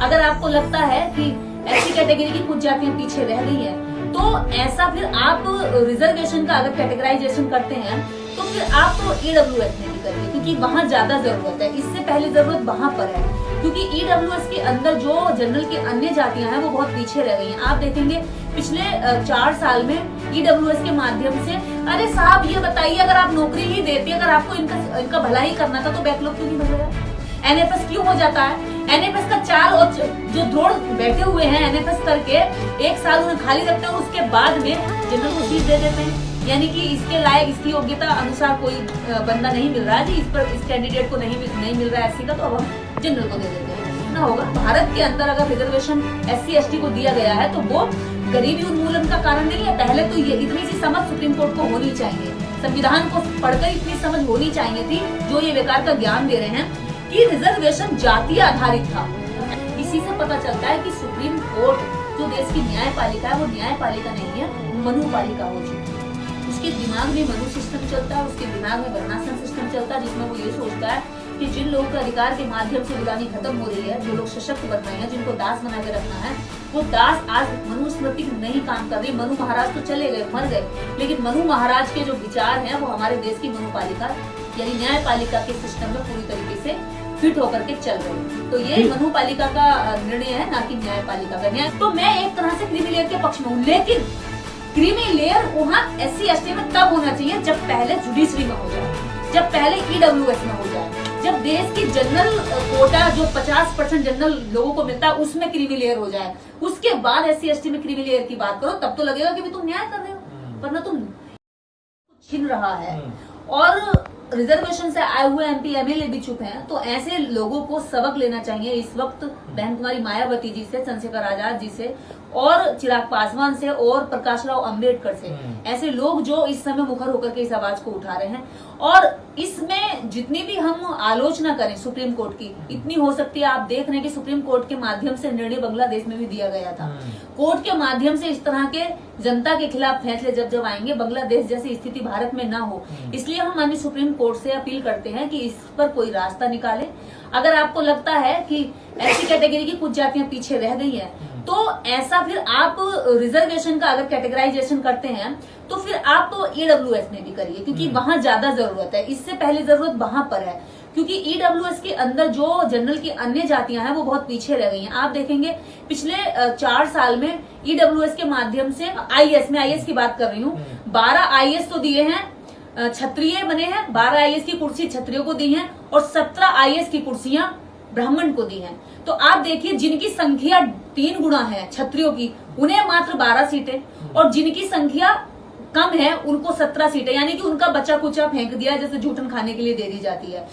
अगर आपको लगता है कि ऐसी कैटेगरी की कुछ जातियां पीछे रह गई हैं, तो ऐसा फिर आप रिजर्वेशन का अगर कैटेगराइजेशन करते हैं तो फिर आप तो ईडब्ल्यूएस में भी करिए, क्योंकि वहाँ ज्यादा जरूरत है। इससे पहले जरूरत वहाँ पर है, क्योंकि ईडब्ल्यूएस के अंदर जो जनरल की अन्य जातियां हैं वो बहुत पीछे रह गई हैं। आप देखेंगे पिछले 4 साल में ईडब्ल्यूएस के माध्यम से, अरे साहब ये बताइए, अगर आप नौकरी ही देते, अगर आपको इनका भला ही करना था तो बैकलॉग क्यों नहीं भर रहा? एनएफएस क्यों हो जाता है? एनएफएस का 4 और जो द्रोड़ बैठे हुए हैं एनएफएस करके 1 साल उन्हें खाली रखते हैं और उसके बाद में जनरल को सीट दे देते हैं। यानी कि इसके लायक, इसकी योग्यता अनुसार कोई बंदा नहीं मिल रहा है जी, इस कैंडिडेट को नहीं मिल रहा है एससी का, तो अब हम जनरल को दे देते हैं ना। होगा भारत के अंदर अगर रिजर्वेशन एससी एसटी को दिया गया है तो वो गरीबी उन्मूलन का कारण नहीं है। पहले तो ये इतनी सी समझ सुप्रीम कोर्ट को होनी चाहिए, संविधान को पढ़कर इतनी समझ होनी चाहिए थी, जो ये बेकार का ज्ञान दे रहे हैं कि रिजर्वेशन जातीय आधारित था। इसी से पता चलता है कि सुप्रीम कोर्ट जो देश की न्यायपालिका है वो न्यायपालिका नहीं है, मनुपालिका हो चुकी है। उसके दिमाग में मनु सिस्टम चलता है, उसके दिमाग में वर्णासन सिस्टम चलता है, जिसमें वो ये सोचता है कि जिन लोगों का अधिकार के माध्यम से गुलामी खत्म हो रही है, जो लोग सशक्त बन रहे हैं, जिनको दास बना के रखना है, वो दास आज मनुस्मृति नहीं काम कर रही। मनु महाराज तो चले गए, मर गए, लेकिन मनु महाराज के जो विचार हैं वो हमारे देश की मनुपालिका यानी न्यायपालिका के सिस्टम में पूरी तरीके से फिट होकर के चल रहे हैं। तो ये मनुपालिका का निर्णय है, ना कि न्यायपालिका का न्याय। तो मैं एक तरह से क्रीमी लेयर के पक्ष में हूँ, लेकिन क्रीमी लेयर वहाँ एससी एसटी में तब होना चाहिए जब पहले जुडिशरी में हो जाए, जब पहले ईडब्ल्यूएस में हो जाए, जब देश की जनरल कोटा जो 50% जनरल लोगों को मिलता है उसमें क्रीमी लेयर हो जाए। उसके बाद एससी एसटी में क्रीमी लेयर की बात करो, तब तो लगेगा कि तुम न्याय कर रहे हो, वरना तुम छीन रहा है। और रिजर्वेशन से आए हुए एमपी एमएलए भी चुप हैं, तो ऐसे लोगों को सबक लेना चाहिए इस वक्त बहन कुमारी मायावती जी से, चंद्रशेखर आजाद जी से, और चिराग पासवान से, और प्रकाश राव अम्बेडकर से। ऐसे लोग जो इस समय मुखर होकर के इस आवाज को उठा रहे हैं। और इसमें जितनी भी हम आलोचना करें सुप्रीम कोर्ट की, इतनी हो सकती है। आप देख रहे हैं कि सुप्रीम कोर्ट के माध्यम से निर्णय बांग्लादेश में भी दिया गया था। कोर्ट के माध्यम से इस तरह के जनता के खिलाफ फैसले जब आएंगे, बांग्लादेश जैसी स्थिति भारत में ना हो, इसलिए हम माननीय सुप्रीम कोर्ट से अपील करते हैं कि इस पर कोई रास्ता निकाले। अगर आपको लगता है कि ऐसी कैटेगरी की कुछ जातियां पीछे रह गई हैं, तो ऐसा फिर आप रिजर्वेशन का अगर कैटेगराइजेशन करते हैं तो फिर आप तो ईडब्ल्यूएस में भी करिए, क्योंकि वहाँ ज्यादा जरूरत है। इससे पहले जरूरत वहाँ पर है, क्योंकि ईडब्ल्यूएस के अंदर जो जनरल की अन्य जातियां हैं वो बहुत पीछे रह गई हैं। आप देखेंगे पिछले 4 साल में ईडब्ल्यूएस के माध्यम से आईएएस की बात कर रही हूँ, 12 आईएएस तो दिए हैं, क्षत्रिय बने हैं, 12 आईएएस की कुर्सी क्षत्रियों को दी है और 17 आईएएस की कुर्सियां ब्राह्मण को दी हैं। तो आप देखिए, जिनकी संख्या 3 गुना है क्षत्रियों की, उन्हें मात्र 12 सीटें, और जिनकी संख्या कम है उनको 17 सीटें, यानी कि उनका बचा कुचा फेंक दिया, जैसे जूठन खाने के लिए दे दी जाती है।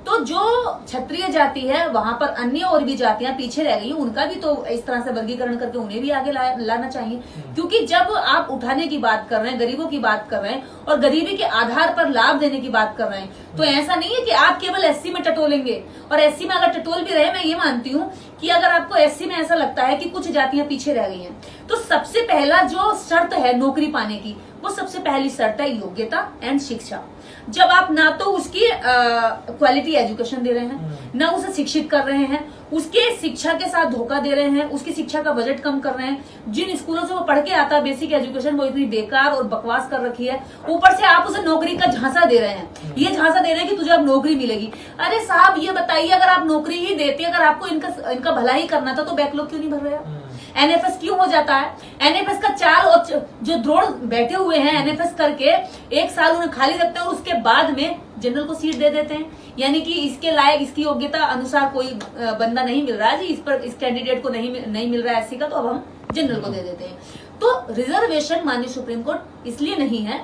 तो जो क्षत्रिय जाति है वहां पर अन्य और भी जातियां पीछे रह गई, उनका भी तो इस तरह से वर्गीकरण करके उन्हें भी आगे लाना चाहिए। क्योंकि जब आप उठाने की बात कर रहे हैं, गरीबों की बात कर रहे हैं और गरीबी के आधार पर लाभ देने की बात कर रहे हैं, तो ऐसा नहीं है कि आप केवल एससी में टटोलेंगे। और एससी में अगर टटोल भी रहे, मैं ये मानती हूँ कि अगर आपको एससी में ऐसा लगता है कि कुछ जातियां पीछे रह गई हैं, तो सबसे पहला जो शर्त है नौकरी पाने की, वो सबसे पहली शर्त है योग्यता एंड शिक्षा। जब आप ना तो उसकी क्वालिटी एजुकेशन दे रहे हैं, ना उसे शिक्षित कर रहे हैं, उसके शिक्षा के साथ धोखा दे रहे हैं, उसकी शिक्षा का बजट कम कर रहे हैं, जिन स्कूलों से वो पढ़ के आता है बेसिक एजुकेशन वो इतनी बेकार और बकवास कर रखी है, ऊपर से आप उसे नौकरी का झांसा दे रहे हैं। ये झांसा दे रहे हैं कि तुझे अब नौकरी मिलेगी। अरे साहब ये बताइए, अगर आप नौकरी ही देते, अगर आपको इनका भला ही करना था तो बैकलॉग क्यों नहीं भर रहे? एनएफएस क्यों हो जाता है? एनएफएस का 4 और जो द्रोड़ बैठे हुए हैं एनएफएस करके 1 साल उन्हें खाली रखते हैं और उसके बाद में जनरल को सीट दे देते हैं। यानी कि इसके लायक, इसकी योग्यता अनुसार कोई बंदा नहीं मिल रहा है जी, इस कैंडिडेट को नहीं मिल रहा है एससी का, तो अब हम जनरल को दे देते हैं। तो रिजर्वेशन माननीय सुप्रीम कोर्ट इसलिए नहीं है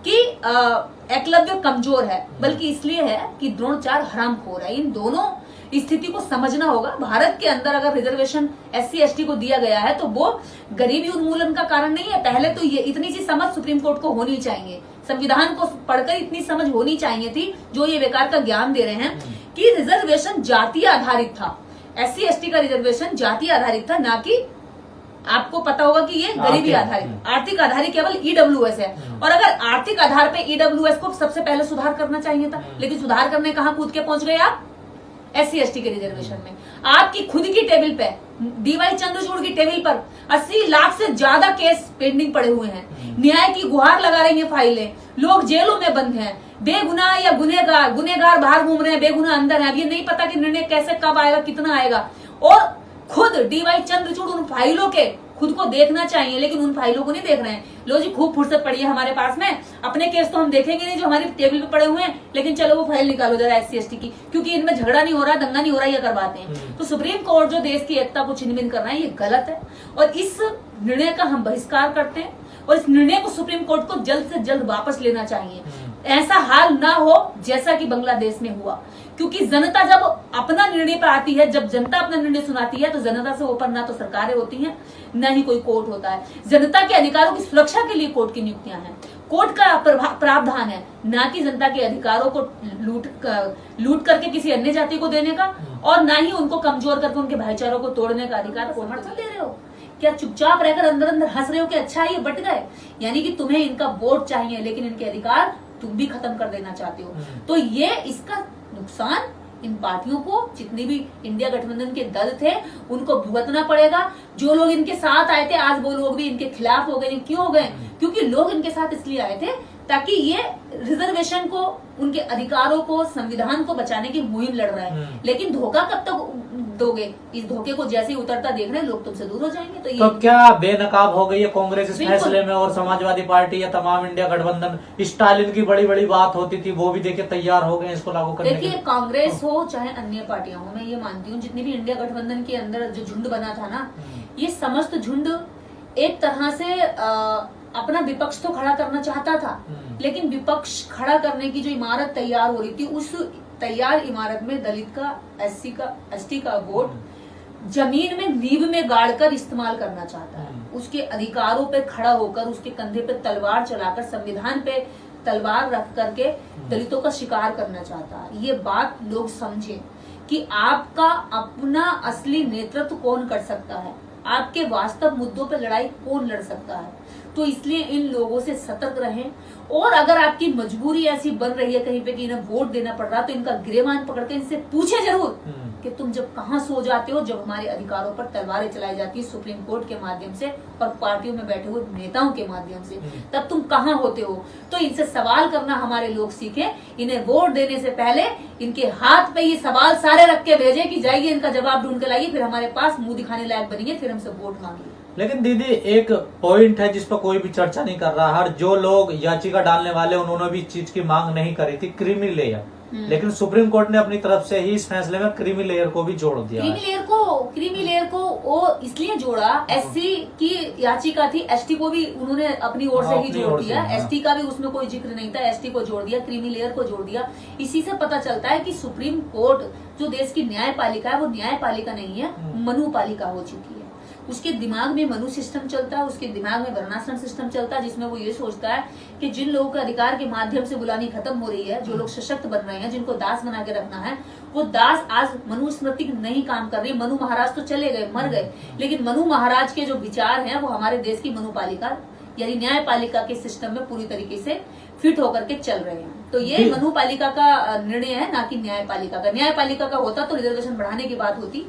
कि एकलव्य कमजोर है, बल्कि इसलिए है कि द्रोणाचार्य हरामखोर है। इन दोनों स्थिति को समझना होगा। भारत के अंदर अगर रिजर्वेशन एससी एसटी को दिया गया है तो वो गरीबी उन्मूलन का कारण नहीं है। पहले तो ये इतनी सी समझ सुप्रीम कोर्ट को होनी चाहिए, संविधान को पढ़कर इतनी समझ होनी चाहिए थी, जो ये बेकार का ज्ञान दे रहे हैं कि रिजर्वेशन जातीय आधारित था। एससी एसटी का रिजर्वेशन जातीय आधारित था, ना कि आपको पता होगा कि ये गरीबी आधारित, आर्थिक आधारित केवल ईडब्ल्यूएस है। और अगर आर्थिक आधार पे ईडब्ल्यूएस को सबसे पहले सुधार करना चाहिए था, लेकिन सुधार करने कहाँ कूद के पहुंच गए आप? SC/ST के रिजर्वेशन में। आपकी खुद की टेबल पे, DY चंद्रचूड़ की टेबल पर 80 लाख से ज्यादा केस पेंडिंग पड़े हुए हैं। न्याय की गुहार लगा रही है फाइलें, लोग जेलों में बंद हैं, बेगुनाह या गुनेगार बाहर घूम रहे हैं, बेगुनाह अंदर है। अब ये नहीं पता कि निर्णय कैसे, कब आएगा, कितना आएगा। और खुद DY चंद्रचूड़ उन फाइलों के खुद को देखना चाहिए, लेकिन उन फाइलों को नहीं देख रहे हैं। लो जी, खूब फुर्सत पड़ी है हमारे पास में, अपने केस तो हम देखेंगे नहीं जो हमारी टेबल पे पड़े हुए हैं, लेकिन चलो वो फाइल निकालो जरा SC/ST की, क्योंकि इनमें झगड़ा नहीं हो रहा, दंगा नहीं हो रहा, ये करवाते हैं। तो सुप्रीम कोर्ट जो देश की एकता को छिन-भिन कर रहा है, ये गलत है और इस निर्णय का हम बहिष्कार करते हैं और इस निर्णय को सुप्रीम कोर्ट को जल्द से जल्द वापस लेना चाहिए। ऐसा हाल ना हो जैसा कि बांग्लादेश में हुआ, क्योंकि जनता जब अपना निर्णय पर आती है, जब जनता अपना निर्णय सुनाती है, तो जनता से ऊपर ना तो सरकारें होती हैं, न ही कोई कोर्ट होता है। जनता के अधिकारों की सुरक्षा के लिए कोर्ट की नियुक्तियां हैं, कोर्ट का प्रावधान है, ना कि जनता के अधिकारों को लूट करके किसी अन्य जाति को देने का, और ना ही उनको कमजोर करके उनके भाईचारों को तोड़ने का अधिकार। समर्थन दे रहे हो क्या? चुपचाप रहकर अंदर अंदर हंस रहे हो कि अच्छा ये बट गए, यानी कि तुम्हें इनका वोट चाहिए लेकिन इनके अधिकार तुम भी खत्म कर देना चाहते हो। तो ये इसका नुकसान इन पार्टियों को, जितनी भी इंडिया गठबंधन के दल थे, उनको भुगतना पड़ेगा। जो लोग इनके साथ आए थे, आज वो लोग भी इनके खिलाफ हो गए। क्यों हो गए? क्योंकि लोग इनके साथ इसलिए आए थे ताकि ये रिजर्वेशन को, उनके अधिकारों को, संविधान को बचाने की मुहिम लड़ रहे हैं। लेकिन धोखा कब तक दोगे? इस धोखे को जैसे ही उतरता देख रहे हैं लोग, तुमसे दूर हो जाएंगे। तो, तो क्या बेनकाब हो गई है कांग्रेस इस फैसले में, और समाजवादी पार्टी या तमाम इंडिया गठबंधन? स्टालिन की बड़ी बड़ी बात होती थी, वो भी देखिए तैयार हो गए इसको लागू करने के लिए। देखिए, कांग्रेस हो चाहे अन्य पार्टियां हो, मैं ये मानती हूँ जितनी भी इंडिया गठबंधन के अंदर जो झुंड बना था ना, ये समस्त झुंड एक तरह से अपना विपक्ष तो खड़ा करना चाहता था, लेकिन विपक्ष खड़ा करने की जो इमारत तैयार हो रही थी, उस तैयार इमारत में दलित का, SC का, ST का वोट जमीन में नींव में गाड़कर इस्तेमाल करना चाहता है। उसके अधिकारों पे खड़ा होकर, उसके कंधे पे तलवार चलाकर, संविधान पे तलवार रख करके दलितों का शिकार करना चाहता है। ये बात लोग समझें कि आपका अपना असली नेतृत्व कौन कर सकता है, आपके वास्तव मुद्दों पे लड़ाई कौन लड़ सकता है। तो इसलिए इन लोगों से सतर्क रहें, और अगर आपकी मजबूरी ऐसी बन रही है कहीं पे कि इन्हें वोट देना पड़ रहा, तो इनका गिरेबान पकड़ के इनसे पूछे जरूर कि तुम जब कहाँ सो जाते हो, जब हमारे अधिकारों पर तलवारें चलाई जाती है सुप्रीम कोर्ट के माध्यम से और पार्टियों में बैठे हुए नेताओं के माध्यम से, तब तुम कहाँ होते हो। तो इनसे सवाल करना हमारे लोग सीखें। इन्हें वोट देने से पहले इनके हाथ पे ये सवाल सारे रख के भेजे कि जाइए इनका जवाब ढूंढ के लाइए, फिर हमारे पास मुंह दिखाने लायक बनिए, फिर हमसे वोट मांगिए। लेकिन दीदी, एक पॉइंट है जिस पर कोई भी चर्चा नहीं कर रहा। हर जो लोग याचिका डालने वाले, उन्होंने भी इस चीज की मांग नहीं करी थी, क्रीमी लेयर। लेकिन सुप्रीम कोर्ट ने अपनी तरफ से ही इस फैसले में क्रीमी लेयर को भी जोड़ दिया। क्रीमी लेयर को वो इसलिए जोड़ा, SC की याचिका थी, ST को भी उन्होंने अपनी ओर से ही जोड़ दिया। ST का भी उसमें कोई जिक्र नहीं था, ST को जोड़ दिया, क्रीमी लेयर को जोड़ दिया। इसी से पता चलता है कि सुप्रीम कोर्ट जो देश की न्यायपालिका है, वो न्यायपालिका नहीं है, मनुपालिका हो चुकी है। उसके दिमाग में मनु सिस्टम चलता है, उसके दिमाग में वर्णाश्रम सिस्टम चलता है, जिसमें वो ये सोचता है कि जिन लोगों के अधिकार के माध्यम से गुलामी खत्म हो रही है, जो लोग सशक्त बन रहे हैं, जिनको दास बना के रखना है, वो दास आज मनुस्मृति नहीं काम कर रही। मनु महाराज तो चले गए, मर गए, लेकिन मनु महाराज के जो विचार हैं वो हमारे देश की मनुपालिका यानी न्यायपालिका के सिस्टम में पूरी तरीके से फिट होकर के चल रहे हैं। तो ये मनुपालिका का निर्णय है, ना कि न्यायपालिका का। न्यायपालिका का होता तो रिजर्वेशन बढ़ाने की बात होती,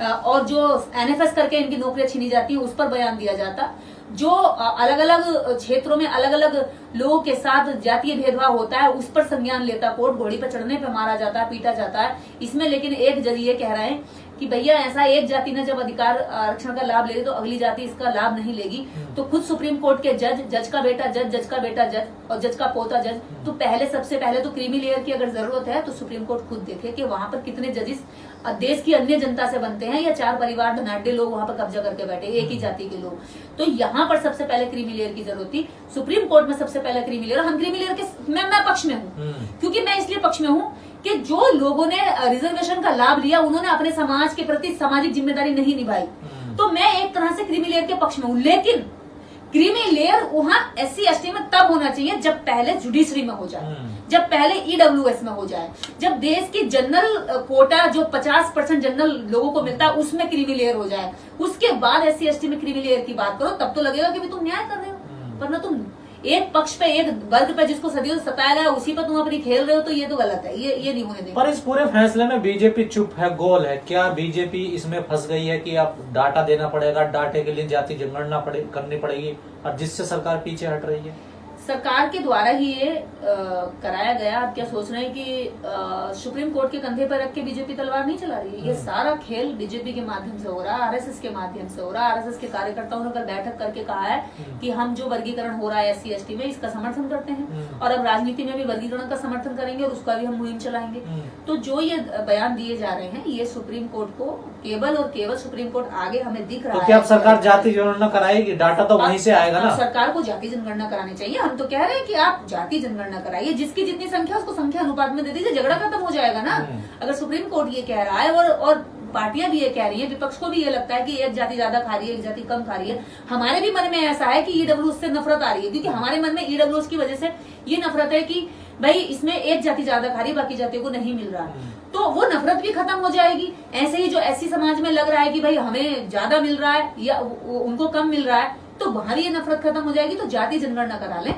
और जो NFS करके इनकी नौकरियां छीनी जाती है उस पर बयान दिया जाता। जो अलग अलग क्षेत्रों में अलग अलग लोगों के साथ जातीय भेदभाव होता है उस पर संज्ञान लेता कोर्ट। घोड़ी पर चढ़ने पे मारा जाता है, पीटा जाता है। इसमें लेकिन एक जज ये कह रहे हैं कि भैया ऐसा एक जाति ने जब अधिकार आरक्षण का लाभ ले ली तो अगली जाति इसका लाभ नहीं लेगी। तो खुद सुप्रीम कोर्ट के जज का बेटा जज, जज का बेटा जज और जज का पोता जज। तो सबसे पहले तो क्रीमी लेयर की अगर जरूरत है तो सुप्रीम कोर्ट खुद देखे कि वहां पर कितने जजेस देश की अन्य जनता से बनते हैं, या 4 परिवार धनाढ़ लोग वहां पर कब्जा करके बैठे एक ही जाति के लोग। तो यहाँ पर सबसे पहले क्रीमी लेयर की जरूरत थी। सुप्रीम कोर्ट में सबसे पहले क्रीमी लेयर, हम क्रीमी लेयर के मैं पक्ष में हूँ, क्योंकि मैं इसलिए पक्ष में हूँ कि जो लोगों ने रिजर्वेशन का लाभ लिया उन्होंने अपने समाज के प्रति सामाजिक जिम्मेदारी नहीं निभाई। तो मैं एक तरह से क्रीमी लेयर के पक्ष में हूँ, लेकिन क्रीमी लेयर वहां SC/ST में तब होना चाहिए जब पहले जुडिशरी में हो जाए, जब पहले EWS में हो जाए, जब देश की जनरल कोटा जो 50% जनरल लोगों को मिलता है उसमें क्रीमी लेयर हो जाए। उसके बाद SC/ST में क्रीमी लेयर की बात करो, तब तो लगेगा कि भी तुम न्याय कर रहे हो। वरना तुम एक पक्ष पे, एक वर्ग पे जिसको सदियों से सताया गया उसी पर तुम अपनी खेल रहे हो, तो ये तो गलत है, ये नहीं होने देंगे। पर इस पूरे फैसले में बीजेपी चुप है, गोल है। क्या बीजेपी इसमें फंस गई है कि अब डाटा देना पड़ेगा, डाटे के लिए जाति जनगणना करनी पड़ेगी, और जिससे सरकार पीछे हट रही है? सरकार के द्वारा ही ये कराया गया। आप क्या सोच रहे हैं कि सुप्रीम कोर्ट के कंधे पर रख के बीजेपी तलवार नहीं चला रही है? ये सारा खेल बीजेपी के माध्यम से हो रहा है, आरएसएस के माध्यम से हो रहा है। आरएसएस के कार्यकर्ताओं ने कल बैठक करके कहा है कि हम जो वर्गीकरण हो रहा है SC ST में, इसका समर्थन करते हैं और अब राजनीति में भी वर्गीकरण का समर्थन करेंगे और उसका भी हम मुहिम चलाएंगे। तो जो ये बयान दिए जा रहे हैं, ये सुप्रीम कोर्ट को केवल और केवल सुप्रीम कोर्ट आगे हमें दिख रहा है। तो क्या अब सरकार जाति जनगणना कराएगी? डाटा तो वहीं से आएगा ना। सरकार को जाति जनगणना करानी चाहिए। हम तो कह रहे हैं कि आप जाति जनगणना कराइए, जिसकी जितनी संख्या उसको संख्या अनुपात में दे दीजिए, झगड़ा खत्म हो जाएगा ना। अगर सुप्रीम कोर्ट ये कह रहा है और पार्टियां भी ये कह रही है, विपक्ष को भी ये लगता है कि एक जाति ज्यादा खा रही है, एक जाति कम खा रही है, हमारे भी मन में ऐसा है कि ईडब्ल्यूएस से नफरत आ रही है, क्योंकि हमारे मन में ईडब्ल्यूएस की वजह से ये नफरत है कि भाई इसमें एक जाति ज्यादा खा रही है, बाकी जातियों को नहीं मिल रहा है। तो वो नफरत भी खत्म हो जाएगी। ऐसे ही जो SC समाज में लग रहा है कि भाई हमें ज्यादा मिल रहा है या उनको कम मिल रहा है, तो वहां भी ये नफरत खत्म हो जाएगी। तो जाति जनगणना करा लें।